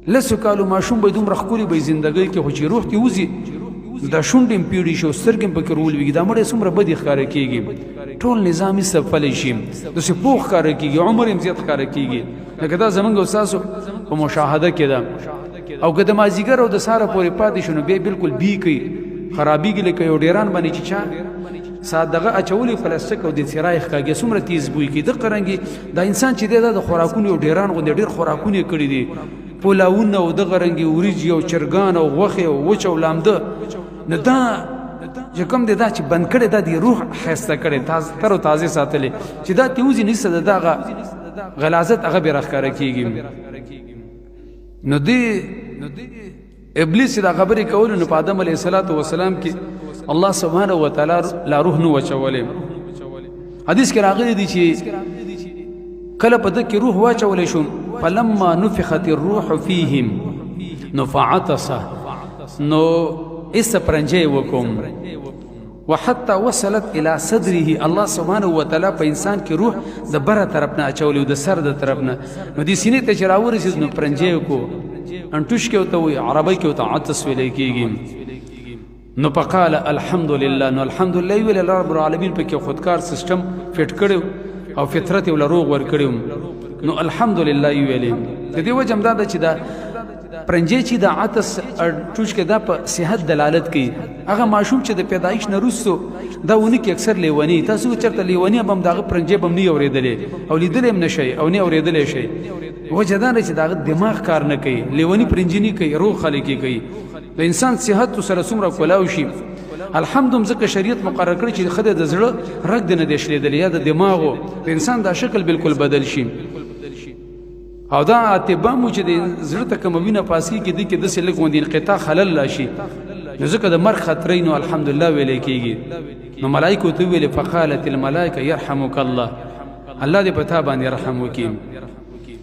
لسو کالو ماشوم به دومره ښکلي به زندګۍ کې خو چې روح کې وځي دا شونډې هم پیړي شي او سترګې هم پکې رولوېږي دا مړی څومره بدې ښکاره کېږي ټول نظام یې څپلی شي داسې پوخ ښکاره کېږي عمر هم زیات ښکاره کېږي لکه دا زمونږ او ستاسو په مشاهده کې ده او که د مازدیګر او د سهاره پورې پاتې شو نو بیا بلکل بی کوي خرابېږي لکه یو ډیران باندې چې چا دغه اچولي پلاستیک او د څراغ کاږي څومره تیز بوی کوي دغه رنګې دا انسان چې دی دا د خوراکونو یو ډیران غوندې ډېر خوراکونه یې کړي دي پولاونه او دغه رنګې وریجې او چرګان او غوښې او وچ او لامده نو دا چې کوم دی دا چې بند کړی دا د روح ښایسته کړی تر او تازه ساتلی چې دا تیوزي نسته د دغه غلازت هغه بې راښکاره کېږي نو دی ابلیس دا خبرې کولو نو په آدم علیه السلام کې الله سبحانه وتعالی لا روح نو اچولی حدیث کې راغلی دی چې کله په ده کې روح واچولی شو فلما نفخت الروح فیهم نو فعطس نو ایسته پرنجی وکوم وحتى وصلت الى صدره الله سبحانه وتعالی په انسان کې روح د بره طرف نه اچولی او د سر د طرف نه نو دې سینې ته چې راورسېد نو پرنجی وکړو انټوش کې ورته وایي عربۍ کې ورته عطس ویلی کېږي نو فقال الحمد لله نو الحمد لله ویل الله رب العالمین پکې خودکار سیستم فټ کړو او فطرت یې له روغ ورکړی نو الحمد لله ویلې د دې وجه هم دا ده چې دا پرنجی چې د عطس ټوش کې دا په صحت دلالت کوي هغه ماشوم چې د پیدایش نه وروستو دا ونه کې اکثر لیونی تاسو چېرته لیونی به هم د هغه پرنجی به هم نه اورېدلی او لیدلی هم نه شئ او نه اورېدلی شئ وجه دا ده چې د هغه دماغ کار نه کوي لیونی پرنجي نه کوي روغ خلک یې کوي د انسان صحت سره څومره کولاو شي الحمد ځکه شریعت مقرر کړی چې ښځه د زړه رګ د نه دی شلېدلی یا د دماغو د انسان دا شکل بالکل بدل شي او دا اطبا مو چې د زړه ته کومه وینه پاسي کې دي کې داسې لږ غوندې انقطاع خلل راشي نو ځکه د مرګ خطرې نو الحمدلله ویلی کېږي نو ملایکو ته ویلې فقالت الملائکه یرحمک الله الله دې په تا باندې رحم وکړي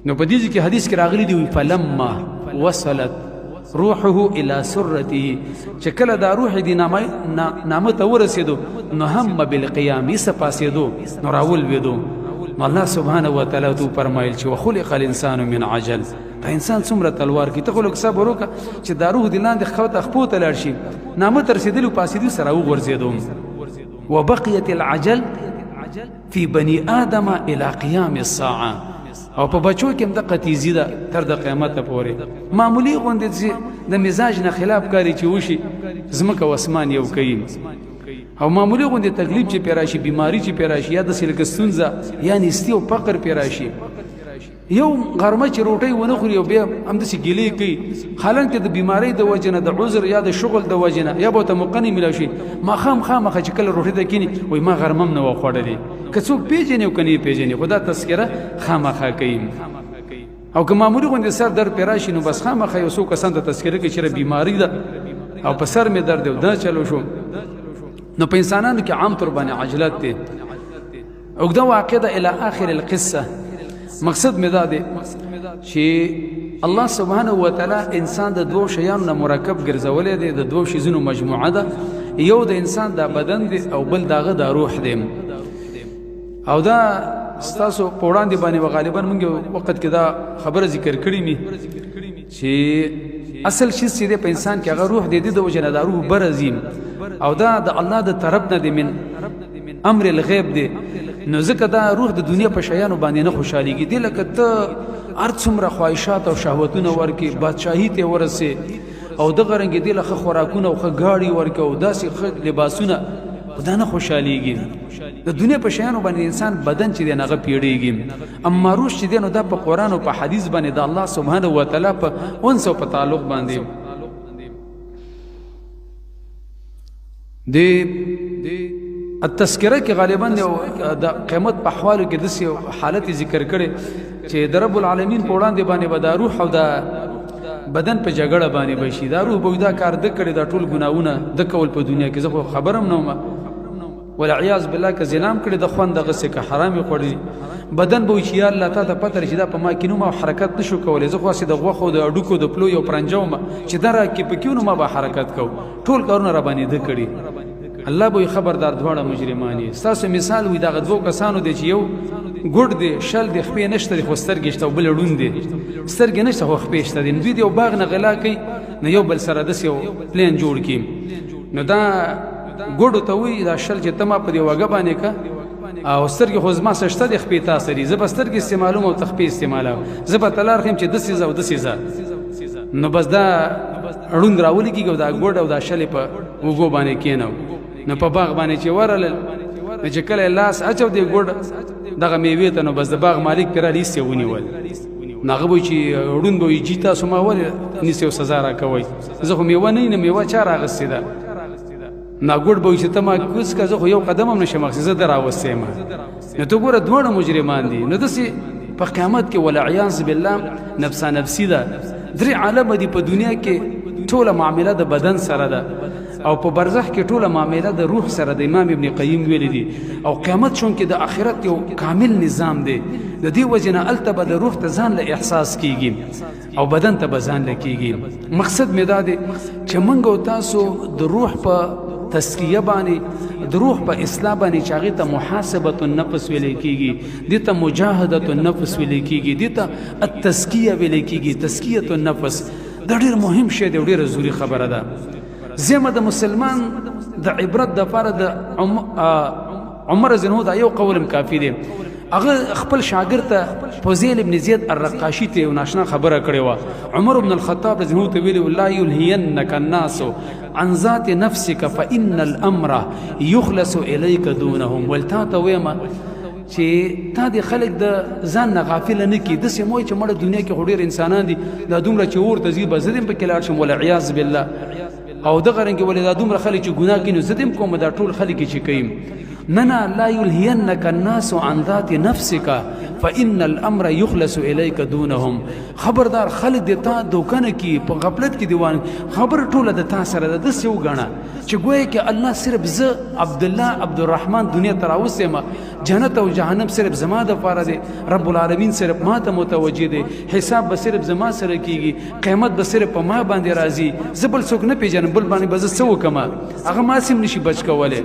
نو په دې کې حدیث کې راغلی دی فلما وصلت روحه الى سرته چې کله دا روح دې نامه ته ورسېدو نو هم بالقیام یې سپاسېدو نو راولوېدو نو الله سبحانه وتعالی تو فرمایل چې وخلق الانسان من عجل دا انسان څومره تلوار کی ته خو لږ صبر وکړه چې دا روح دې لاندې خپو ته لاړ شي نامه ته رسېدلو پاسېدو سره وغورځېدو وبقیت العجل فی بني آدم الى قیام الساعه او په بچو کې هم دقه تیزي ده تر د قیامته پورې معمولي غوندې چې د مزاج نه خلاف کاری چې وشي ځمکه او اسمان یو کوي او معمولي غوندې تکلیف چې پې راشي بیماري چې پې راشي یا داسې لکه ستونزه یا نیستي او فقر پې راشي یو غرمه چې روټۍ ونه خوري او بیا همداسې ګیلې کوي حالانکه د بیمارۍ د وجې نه د عذر یا د شغل د وجې نه یا به ورته موقع نه میلاو شي ماښام خامخا چې کله روټۍ ته کښېني وایي ما غرمه هم نه وه خوړلې که څوک پېژني او که نه یې پېژني خو دا تذکره خامخا کوي او که معمولي غوندې سر درد پې راشي نو بس خامخا یو څو کسان ته تذکره کوي چې بیماري ده او په سر مې درد دی او دا چلو شو نو په انسانانو کې عام طور باندې عجلت دی اوږده واقع ده الی آخر القصه مقصد مې دا دی چې الله سبحانه وتعالی انسان د دوو شیانو نه مرکب ګرځولی دی د دوو شیزونو مجموعه ده یو د انسان دا بدن دی او بل داغه دا روح دی او دا ستاسو په وړاندې باندې غالبا موږ وخت کې دا خبره ذکر کړې مې چې اصل شیز چې دی په انسان کې هغه روح دی د وجې نه دا روح برزیم او دا د الله د طرف نه دی من امر الغیب دی نو ځکه دا روح د دنیا په شیانو باندې نه خوشحالېږي دی لکه ته هر څومره خواهشات او شهوتونه ورکړي بادشاهي ته ورسې او دغه رنګې دی له ښه خوراکونه او ښه ګاډي ورکړي او داسې ښه لباسونه خو دا نه خوشحالېږي د دنیا په شیانو باندې انسان بدن چې دی هغه پیړېږي اما روح چې دی نو دا په قرآن او په حدیث باندې د الله سبحانه وتعالی په انس او په تعلق باندې د التذکره کې غالبا د قیامت په احوالو کې داسې حالت ذکر کړي چې د رب العالمین په وړاندې باندې به دا روح او دا بدن په جګړه باندې بشي دا روح به دا کار د کړي دا ټول ګناونه د کول په دنیا کې زه خو خبرم نه وم والعیاذ بالله که زنام کړي د خوند دغه څه که حرامي خوړي بدن به چې یا الله تعالی پته لري چې دا په ما کې نو ما حرکت نشو کولی زه خو د غوښو د اډوکو د پلو یو پرنجوم چې دا را کې پکې نو ما به حرکت کو ټول کارونه را باندې د کړي الله به خبردار دواړه مجرمانی تاسو مثال وي دا دوه کسانو دي چې یو ګډ دی شل دی خپې نشته خو سترګې شته بل ړوند دی سترګې نشته خو خپې شته دي. دوی د یو باغ نه غلا کوي نو یو بل سره داسې یو پلین جوړ کړي نو دا ګوډو ته وایي دا شل چې ته ما په دې وږه باندې که او سترګې خو زما څه شته د خپې تا سري زه به سترګې استعمالوم او ته خپې استعمالوم زه به ته لار ښیم چې داسې ځه او داسې ځه نو بس دا ړوند راولي کېږي او دا ګوډ او دا شلې په اوږو باندې کېنو نو په باغ باندې چې ورغلل نو چې کله لاس اچو دی ګوډ دغه میوې ته نو بس د باغ مالک پرې رالیسې ونیول نو هغه به چې ړوند به وي جي تاسو ما ولې نیسئ او سزا راکوئ زه خو میوه نه یم میوه چا راغستې ده نو ګوډ به وي چې ته ما کوز که زه خو یو قدم هم نشم اخیستی زه ده راوستی یم نو ته ګوره دواړه مجرمان دي نو داسې په قیامت کې والعیاذ بالله نفسا نفسي ده درې عالمه دي په دنیا کې ټوله معامله د بدن سره ده او په برزخ کې ټوله معامله د روح سره د امام ابن قیم ویلی دي او قیامت شون کې د آخرت یو کامل نظام دی د دې وجې نه هلته به د روح ته ځان له احساس کیږي او بدن ته به ځان له کیږي مقصد مې دا دی چې موږ او تاسو د روح په تزکیه باندې د روح په اصلاح باندې چې هغې ته محاسبة النفس ویلی کېږي دې ته مجاهدة النفس ویلی کېږي دې ته التزکیه ویلی کېږي تزکیة النفس دا ډېر مهم شی دی او ډېره ضروري خبره ده زیمه د مسلمان د عبرت دپاره د عمر رضی الله دا یو قول کافي دی هغه خپل شاګرد ته فضیل ابن زید الرقاشي ته یو ناشنا خبره کړې وه عمر بن الخطاب رضی الله ته ویلي لا یلهینک الناس عن ذات نفسك فإن الأمر يخلص إليك دونهم ولتا ته ویمه چې تا د خلک د ځان نه غافله نه کړي داسې مه وایي چې مړه دنیا کې خو ډېر انسانان دي دا دومره چې اور ته ځي به زه دې هم پکې لاړ شم والعیاذ بالله او دغه رنګې ولې دا دومره خلک چې ګناه کوي نو زه دې هم کوم دا ټول خلک چې کوي نه لا يلهينك الناس عن ذات نفسك فإن الأمر يخلص إليك دونهم خبردار خلک د تا دوکه نه کي په غفلت کې دیوان خبر ټوله د تا سره ده داسې وګڼه چې ګویا کې الله صرف زه عبدالله عبدالرحمن دنیا ته راوستی یم جنت او جهنم صرف زما دپاره دی رب العالمین صرف ما ته متوجه دی حساب به صرف زما سره کیږي قیامت به صرف په ما باندې راځي زه بل څوک نه پیژنم بل باندې به زه څه وکړم هغه ما سم نشي بچ کولی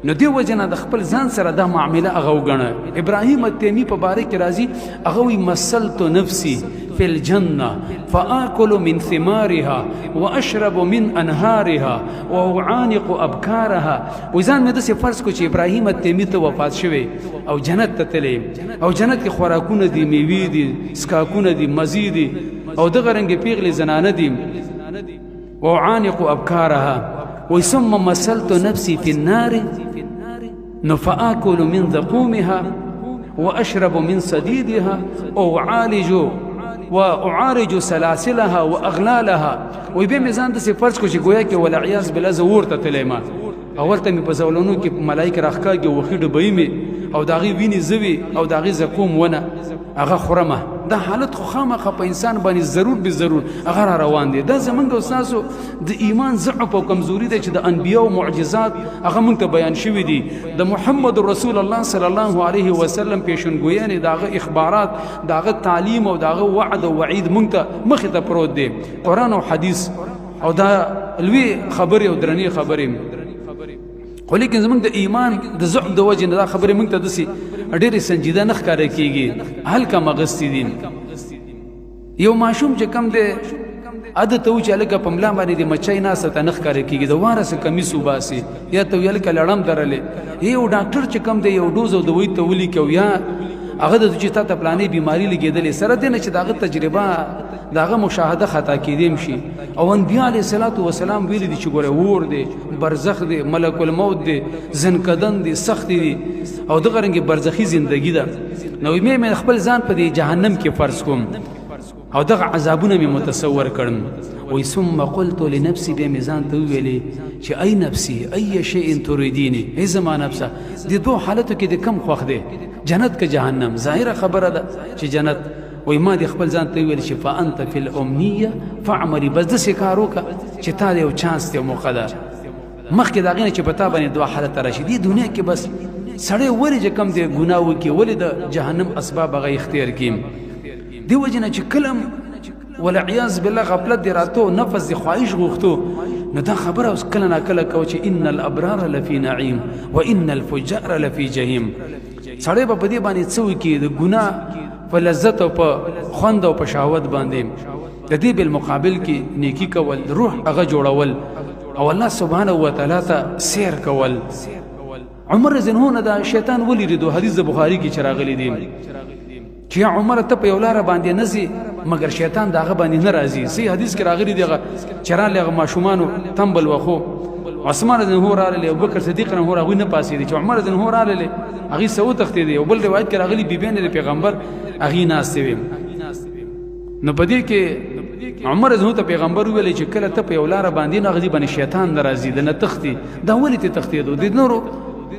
نو دی وجه نه د خپل ځان سره دا معامله هغه وګڼه ابراهیم التیمی په باره کې راځي هغه وایي مثلت نفسي في الجنة فآكل من ثمارها وأشرب من أنهارها وأعانق أبكارها وإذا مې داسې فرض کړو چې ابراهیم التیمی ته وفات شوی او جنت ته تللی او جنت کې خوراکونه دي میوې دي څښاکونه دي مزې دي او دغه رنګې پیغلې زنانه دي وأعانق أبكارها ثم مثلت نفسي في النار فآكل من ذقومها وأشرب من صديدها وأعالج سلاسلها وأغلالها وبیا مې ځان داسې فرض کړو چې ګویا کې والعیاذ بالله زه اور ته تللی یم اول ته مې په زولنو کې ملایکې راښکاږي وښي ډبۍ مې او د هغې وینې زه وي او د هغې زکوم ونه هغه خورمه دا حالت خو خامخا په انسان باندې ضرور به ضرور هغه را روان دی دا زمونږ او ستاسو د ایمان ضعف او کمزوري دی چې د انبیاو معجزات هغه موږ ته بیان شوي دي د محمد رسول الله صلی الله علیه وسلم پیشنګویانې د هغه اخبارات د هغه تعلیم او د هغه وعد او وعید موږ ته مخې ته پروت دی قرآن او حدیث او دا لوی خبرې او درنې خبرې خو لیکن زمونږ د ایمان د ضعف د وجې نه دا خبرې موږ ته داسې ډېرې سنجیده نه ښکاره کېږي هلکه مغستې دي یو ماشوم چې کم دی عادت و چې هلکه په ملا باندې د مچۍ ناسته ته نه ښکاره کېږي د واره څه کمیس وباسي یا ته وي هلکه لړم درلې یو ډاکټر چې کم دی یو ډوز او دوی ته ولیکي او یا هغه د چې تا ته پلانې بیماري لګېدلې سره دی نه چې د هغه تجربه د هغه مشاهده خطا کېدیم شي او انبیا علیه صلات وسلام ویلي دي چې ګوره اور دی برزخ دی ملک الموت دی زنکدن دی سخت دی او دغه رنګې برزخي زندگی ده نو مې خپل ځان په دې جهنم کې فرض کوم او دغه عذابونه مې متصور کړم وای ثم قلت لنفسي بیا مې ځان ته وویلې چې ای نفسي ای شیء تريدیني ای زما نفسه دې دوه حالتو کې د کم خوښ دی جنت که جهنم ظاهره خبره ده چې جنت وای ما دې خپل ځان ته وویل چې فانت فی الامنیه فاعملي بس داسې کار وکړه چې تا د یو چانس دی او موقع ده مخکې د هغې نه چې په تا باندې دوه حالته راشي دې دنیا کې بس سړی ولې چې کم دی ګناه وکړي ولې د جهنم اسباب هغه اختیار کړي دې وجې نه چې کله والعیاذ بالله غفلت دې راتو نفس دې خواهش غوښتو نو دا خبره اوس کله ناکله کوه چې ان الابرار لفی نعیم وان الفجار لفی جهیم سړی به په دې باندې څه وکړي د ګناه په لذت او په خوند او په شهوت باندې د دې بالمقابل کې نیکی کول روح هغه جوړول او الله سبحانه و تعالی ته سیر کول عمر زنهونه دا شیطان ولیدو حدیث بخاری کې چراغلی دی چې عمر ته په یو لار باندې نزي مگر شیطان داغه باندې ناراضي صحیح حدیث کې راغلی دی چران لغه ماشومانو تنبل وخو عثمان بن هو راله ابو بکر صدیق نه هو راغی نه پاسې دي چې عمر بن هو راله هغه سو تختې دی او بل روایت کې راغلی بیبین د پیغمبر هغه ناشته وي نو پدې کې عمر زه ته پیغمبر ویل چې کله ته په یو لار باندې نغدي باندې شیطان ناراضي د نه تختی دا ولې ته تختې دو د نورو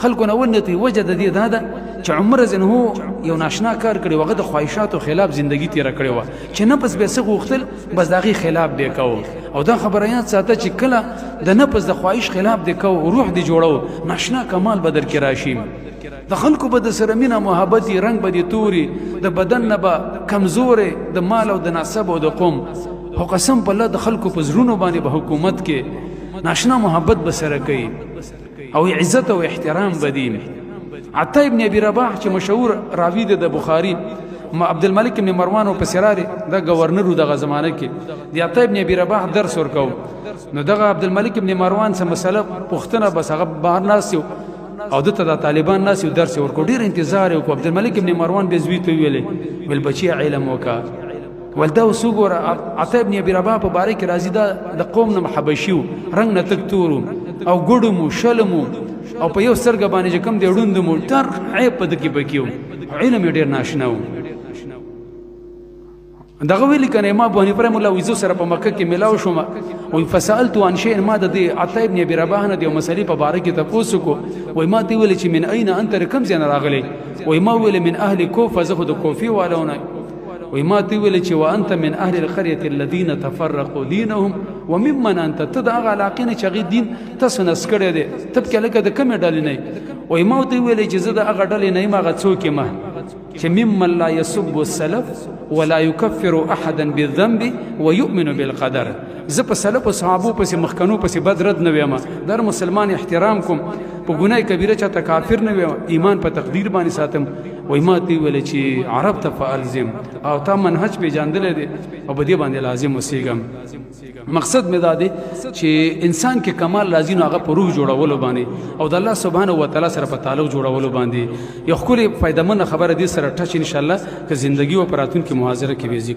خلکو نه ونته وجد دې دا چې عمر زه هو یو ناشنا کار کړي وغه د خواهشاتو خلاف ژوندۍ تیر کړي و چې نفس به څه غوښتل بس داغي خلاف دی کو او دا خبره یاد ساته چې کله د نفس د خواهش خلاف دی کو روح دی جوړو ناشنا کمال بدر کې راشي د خلکو به د سره مینه محبت رنگ به دي توري د بدن نه به کمزورې د مال او د نسب او د قوم خو قسم په الله د خلکو په زړونو باندې به حکومت کې ناشنا محبت به سره کوي او عزت او احترام بدیم عطا ابن ابي رباح چې مشهور راوی د بخاری عبد الملک ابن مروان په سراره د گورنر دغه زمانه کې د عطا ابن ابي رباح درس ورکاو نو دغه عبد الملک ابن مروان څخه مسله پوښتنه بس هغه بهر ناسیو او دته د طالبان ناسیو درس ورکو ډیر انتظار وکړ عبد الملک ابن مروان به زوی ته ویلې ول بچي علم وکا ولدا وسوګور عطا ابن ابي رباح په باره کې راځي د قوم نه حبشیو رنگ نه تک تورو او ګډمو شلمو او په یو سرګ باندې کوم دی وډوند مو تر عیب پد کې بکیو علم ډیر ناشناو دغه ویل کنه ما بونی پر مولا ویزو سره په مکه کې ملاو شوم او فسالت عن شيء ما د عطا ابن ابي رباح نه دی مسلې په باره کې تاسو کو وای ما دی ویل چې من اين انت رقم زین راغلی وای ما ویل من اهل کوفه زه د کوفي والونه وای ما دی ویل چې وانت من اهل القريه الذين تفرقوا دينهم وممن انت تدعى علاقین چې دین تاسو نس کړی دی تب کې لکه د کمی ډلې نه وای ما دی ویل چې زه د هغه ډلې نه ما غڅو کې ما چې ممن لا يسب السلف ولا يكفر احدا بالذنب ويؤمن بالقدر زه په سلف او صحابو پسې مخکنو پسې بد رد نه ویم در مسلمان احترام کوم په ګناه کبیره چاته کافر نه ویم ایمان په تقدیر باندې ساتم وای ما دی ویل چې عرب ته فالزم او تا منهج به جاندل دي او په دې باندې لازم وسیګم مقصد مې دا دی چې انسان کې کمال راځي نو هغه په روح جوړولو باندې او د الله سبحانه و تعالی سره په تعلق جوړولو باندې یو خوري فائدمن خبره دي سره ټچ ان شاء الله که ژوندۍ او پراتون کې محاضره کې ویزي